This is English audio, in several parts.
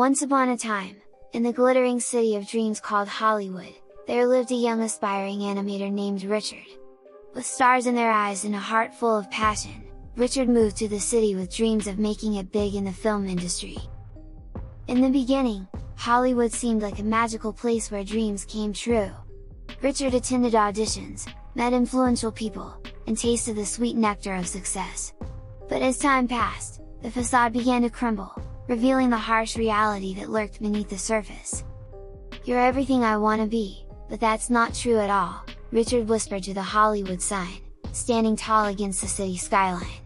Once upon a time, in the glittering city of dreams called Hollywood, there lived a young aspiring animator named Richard. With stars in their eyes and a heart full of passion, Richard moved to the city with dreams of making it big in the film industry. In the beginning, Hollywood seemed like a magical place where dreams came true. Richard attended auditions, met influential people, and tasted the sweet nectar of success. But as time passed, the facade began to crumble, revealing the harsh reality that lurked beneath the surface. "You're everything I want to be, but that's not true at all," Richard whispered to the Hollywood sign, standing tall against the city skyline.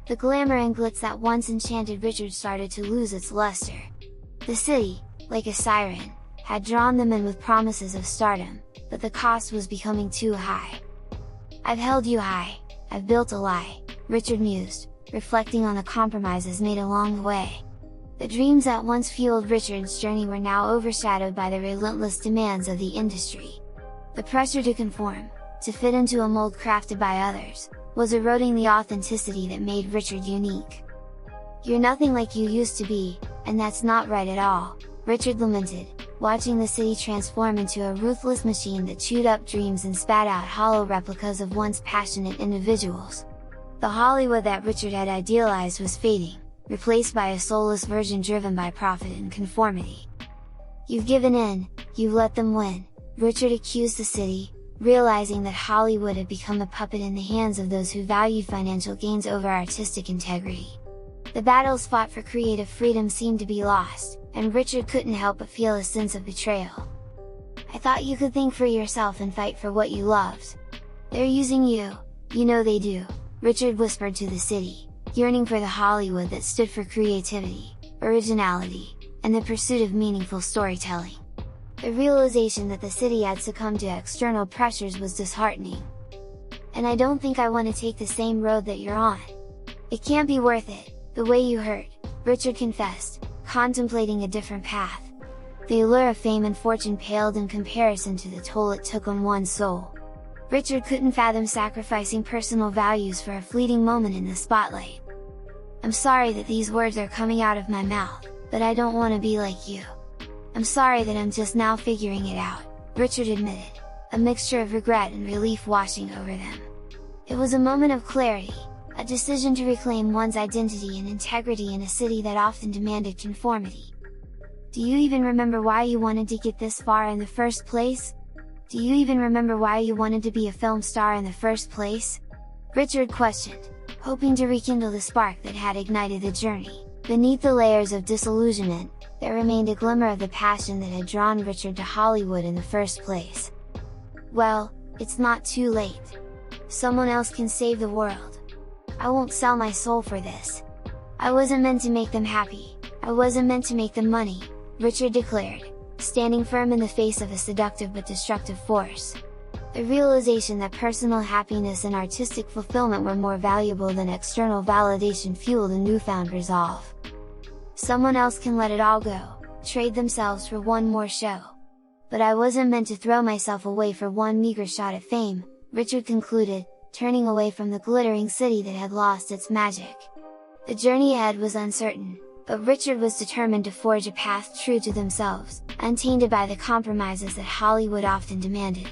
The glamour and glitz that once enchanted Richard started to lose its luster. The city, like a siren, had drawn them in with promises of stardom, but the cost was becoming too high. "I've held you high, I've built a lie," Richard mused, reflecting on the compromises made along the way. The dreams that once fueled Richard's journey were now overshadowed by the relentless demands of the industry. The pressure to conform, to fit into a mold crafted by others, was eroding the authenticity that made Richard unique. "You're nothing like you used to be, and that's not right at all," Richard lamented, watching the city transform into a ruthless machine that chewed up dreams and spat out hollow replicas of once passionate individuals. The Hollywood that Richard had idealized was fading, replaced by a soulless version driven by profit and conformity. "You've given in, you've let them win," Richard accused the city, realizing that Hollywood had become a puppet in the hands of those who valued financial gains over artistic integrity. The battles fought for creative freedom seemed to be lost, and Richard couldn't help but feel a sense of betrayal. "I thought you could think for yourself and fight for what you loved. They're using you, you know they do," Richard whispered to the city, yearning for the Hollywood that stood for creativity, originality, and the pursuit of meaningful storytelling. The realization that the city had succumbed to external pressures was disheartening. "And I don't think I want to take the same road that you're on. It can't be worth it, the way you hurt," Richard confessed, contemplating a different path. The allure of fame and fortune paled in comparison to the toll it took on one's soul. Richard couldn't fathom sacrificing personal values for a fleeting moment in the spotlight. "I'm sorry that these words are coming out of my mouth, but I don't want to be like you. I'm sorry that I'm just now figuring it out," Richard admitted, a mixture of regret and relief washing over them. It was a moment of clarity, a decision to reclaim one's identity and integrity in a city that often demanded conformity. "Do you even remember why you wanted to get this far in the first place? Do you even remember why you wanted to be a film star in the first place?" Richard questioned, hoping to rekindle the spark that had ignited the journey. Beneath the layers of disillusionment, there remained a glimmer of the passion that had drawn Richard to Hollywood in the first place. "Well, it's not too late. Someone else can save the world. I won't sell my soul for this. I wasn't meant to make them happy, I wasn't meant to make them money," Richard declared, standing firm in the face of a seductive but destructive force. The realization that personal happiness and artistic fulfillment were more valuable than external validation fueled a newfound resolve. "Someone else can let it all go, trade themselves for one more show. But I wasn't meant to throw myself away for one meager shot at fame," Richard concluded, turning away from the glittering city that had lost its magic. The journey ahead was uncertain, but Richard was determined to forge a path true to themselves, untainted by the compromises that Hollywood often demanded.